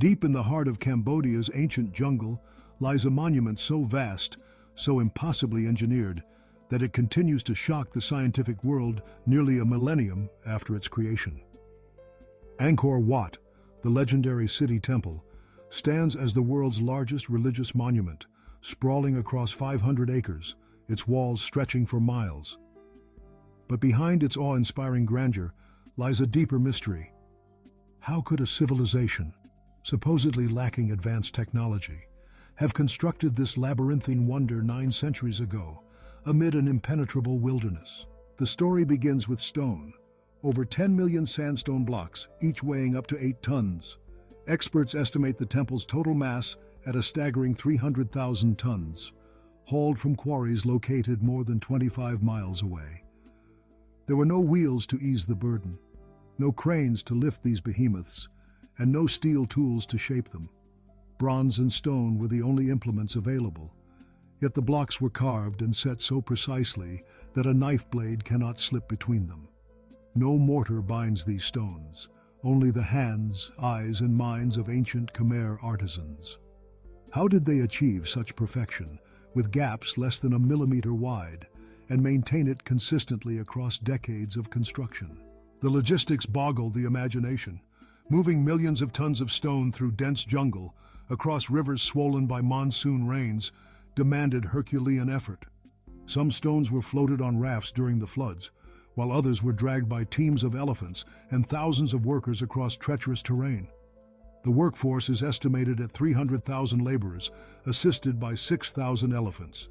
Deep in the heart of Cambodia's ancient jungle lies a monument so vast, so impossibly engineered, that it continues to shock the scientific world nearly a millennium after its creation. Angkor Wat, the legendary city temple, stands as the world's largest religious monument, sprawling across 500 acres, its walls stretching for miles. But behind its awe-inspiring grandeur lies a deeper mystery. How could a civilization, supposedly lacking advanced technology, have constructed this labyrinthine wonder 9 centuries ago, amid an impenetrable wilderness? The story begins with stone, over 10 million sandstone blocks, each weighing up to 8 tons. Experts estimate the temple's total mass at a staggering 300,000 tons, hauled from quarries located more than 25 miles away. There were no wheels to ease the burden, no cranes to lift these behemoths, and no steel tools to shape them. Bronze and stone were the only implements available, yet the blocks were carved and set so precisely that a knife blade cannot slip between them. No mortar binds these stones, only the hands, eyes, and minds of ancient Khmer artisans. How did they achieve such perfection, with gaps less than a millimeter wide, and maintain it consistently across decades of construction? The logistics boggle the imagination. Moving millions of tons of stone through dense jungle, across rivers swollen by monsoon rains, demanded Herculean effort. Some stones were floated on rafts during the floods, while others were dragged by teams of elephants and thousands of workers across treacherous terrain. The workforce is estimated at 300,000 laborers, assisted by 6,000 elephants,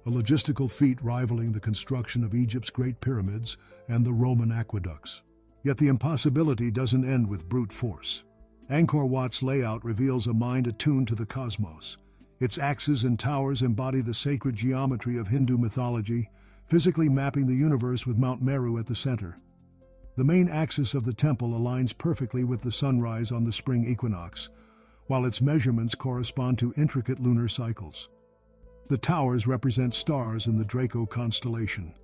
a logistical feat rivaling the construction of Egypt's Great Pyramids and the Roman aqueducts. Yet the impossibility doesn't end with brute force. Angkor Wat's layout reveals a mind attuned to the cosmos. Its axes and towers embody the sacred geometry of Hindu mythology, physically mapping the universe with Mount Meru at the center. The main axis of the temple aligns perfectly with the sunrise on the spring equinox, while its measurements correspond to intricate lunar cycles. The towers represent stars in the Draco constellation,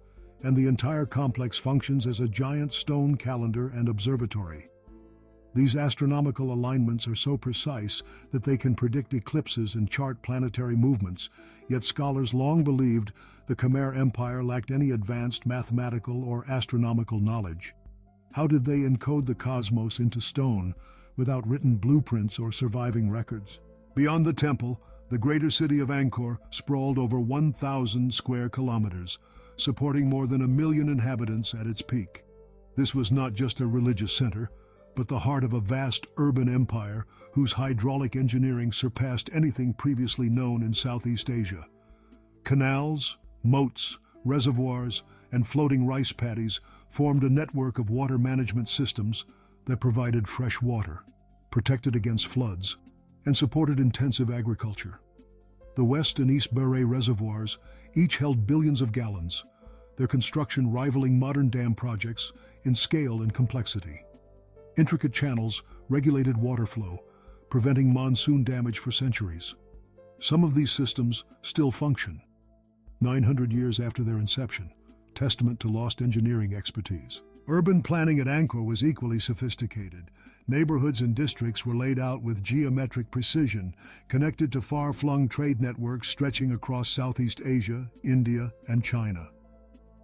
and the entire complex functions as a giant stone calendar and observatory. These astronomical alignments are so precise that they can predict eclipses and chart planetary movements, yet scholars long believed the Khmer Empire lacked any advanced mathematical or astronomical knowledge. How did they encode the cosmos into stone without written blueprints or surviving records? Beyond the temple, the greater city of Ankor sprawled over 1,000 square kilometers, supporting more than 1 million inhabitants at its peak. This was not just a religious center, but the heart of a vast urban empire whose hydraulic engineering surpassed anything previously known in Southeast Asia. Canals, moats, reservoirs, and floating rice paddies formed a network of water management systems that provided fresh water, protected against floods, and supported intensive agriculture. The West and East Bure reservoirs each held billions of gallons, their construction rivaling modern dam projects in scale and complexity. Intricate channels regulated water flow, preventing monsoon damage for centuries. Some of these systems still function, 900 years after their inception, testament to lost engineering expertise. Urban planning at Angkor was equally sophisticated. Neighborhoods and districts were laid out with geometric precision, connected to far-flung trade networks stretching across Southeast Asia, India, and China.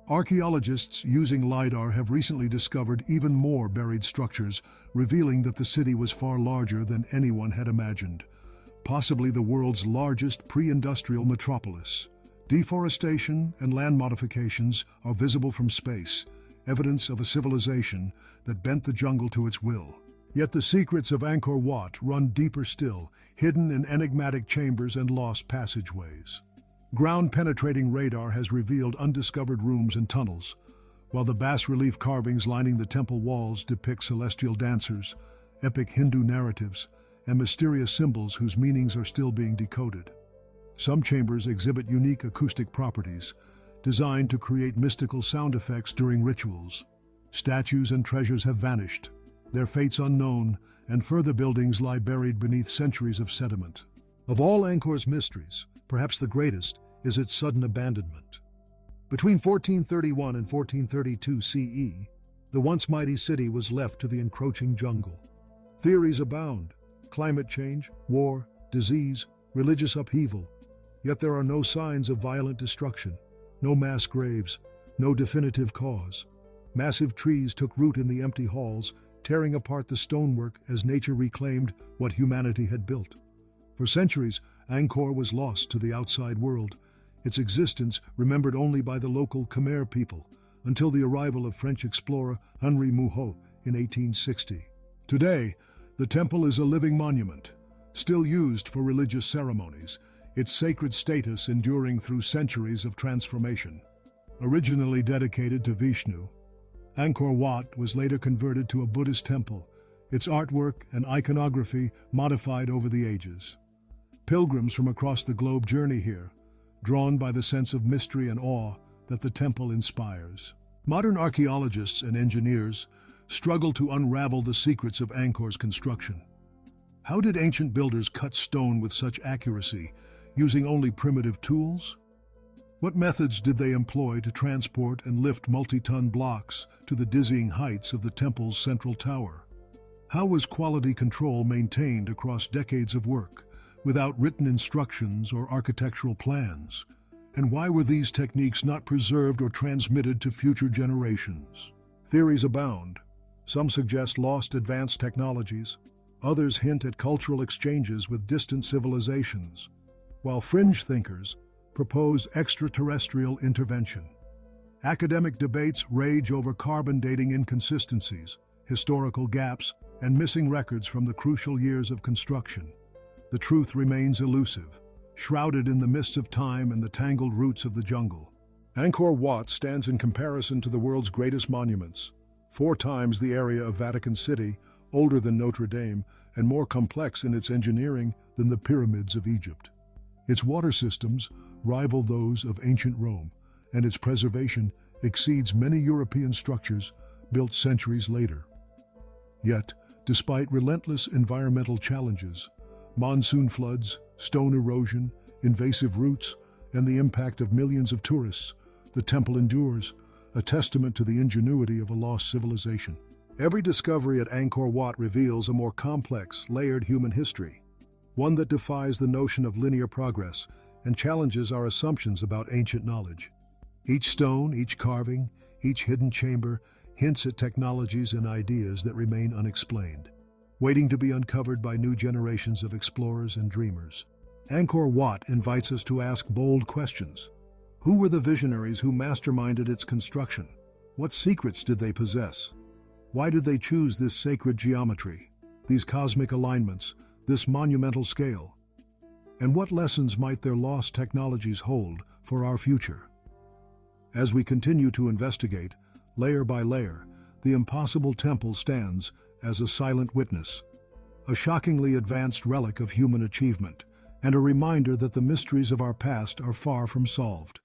Archaeologists using LiDAR have recently discovered even more buried structures, revealing that the city was far larger than anyone had imagined, possibly the world's largest pre-industrial metropolis. Deforestation and land modifications are visible from space, evidence of a civilization that bent the jungle to its will. Yet the secrets of Angkor Wat run deeper still, hidden in enigmatic chambers and lost passageways. Ground-penetrating radar has revealed undiscovered rooms and tunnels, while the bas-relief carvings lining the temple walls depict celestial dancers, epic Hindu narratives, and mysterious symbols whose meanings are still being decoded. Some chambers exhibit unique acoustic properties, designed to create mystical sound effects during rituals. Statues and treasures have vanished, their fates unknown, and further buildings lie buried beneath centuries of sediment. Of all Angkor's mysteries, perhaps the greatest is its sudden abandonment. Between 1431 and 1432 CE, the once mighty city was left to the encroaching jungle. Theories abound, climate change, war, disease, religious upheaval. Yet there are no signs of violent destruction, no mass graves, no definitive cause. Massive trees took root in the empty halls, tearing apart the stonework as nature reclaimed what humanity had built. For centuries, Angkor was lost to the outside world, its existence remembered only by the local Khmer people, until the arrival of French explorer Henri Mouhot in 1860. Today, the temple is a living monument, still used for religious ceremonies, its sacred status enduring through centuries of transformation. Originally dedicated to Vishnu, Angkor Wat was later converted to a Buddhist temple, its artwork and iconography modified over the ages. Pilgrims from across the globe journey here, drawn by the sense of mystery and awe that the temple inspires. Modern archaeologists and engineers struggle to unravel the secrets of Angkor's construction. How did ancient builders cut stone with such accuracy, using only primitive tools? What methods did they employ to transport and lift multi-ton blocks to the dizzying heights of the temple's central tower? How was quality control maintained across decades of work, without written instructions or architectural plans? And why were these techniques not preserved or transmitted to future generations? Theories abound. Some suggest lost advanced technologies, others hint at cultural exchanges with distant civilizations, while fringe thinkers propose extraterrestrial intervention. Academic debates rage over carbon dating inconsistencies, historical gaps, and missing records from the crucial years of construction. The truth remains elusive, shrouded in the mists of time and the tangled roots of the jungle. Angkor Wat stands in comparison to the world's greatest monuments, 4 times the area of Vatican City, older than Notre Dame, and more complex in its engineering than the pyramids of Egypt. Its water systems rival those of ancient Rome, and its preservation exceeds many European structures built centuries later. Yet, despite relentless environmental challenges, monsoon floods, stone erosion, invasive roots, and the impact of millions of tourists, the temple endures, a testament to the ingenuity of a lost civilization. Every discovery at Angkor Wat reveals a more complex, layered human history, one that defies the notion of linear progress and challenges our assumptions about ancient knowledge. Each stone, each carving, each hidden chamber hints at technologies and ideas that remain unexplained, waiting to be uncovered by new generations of explorers and dreamers. Angkor Wat invites us to ask bold questions. Who were the visionaries who masterminded its construction? What secrets did they possess? Why did they choose this sacred geometry, these cosmic alignments, this monumental scale? And what lessons might their lost technologies hold for our future? As we continue to investigate, layer by layer, the impassable temple stands as a silent witness, a shockingly advanced relic of human achievement, and a reminder that the mysteries of our past are far from solved.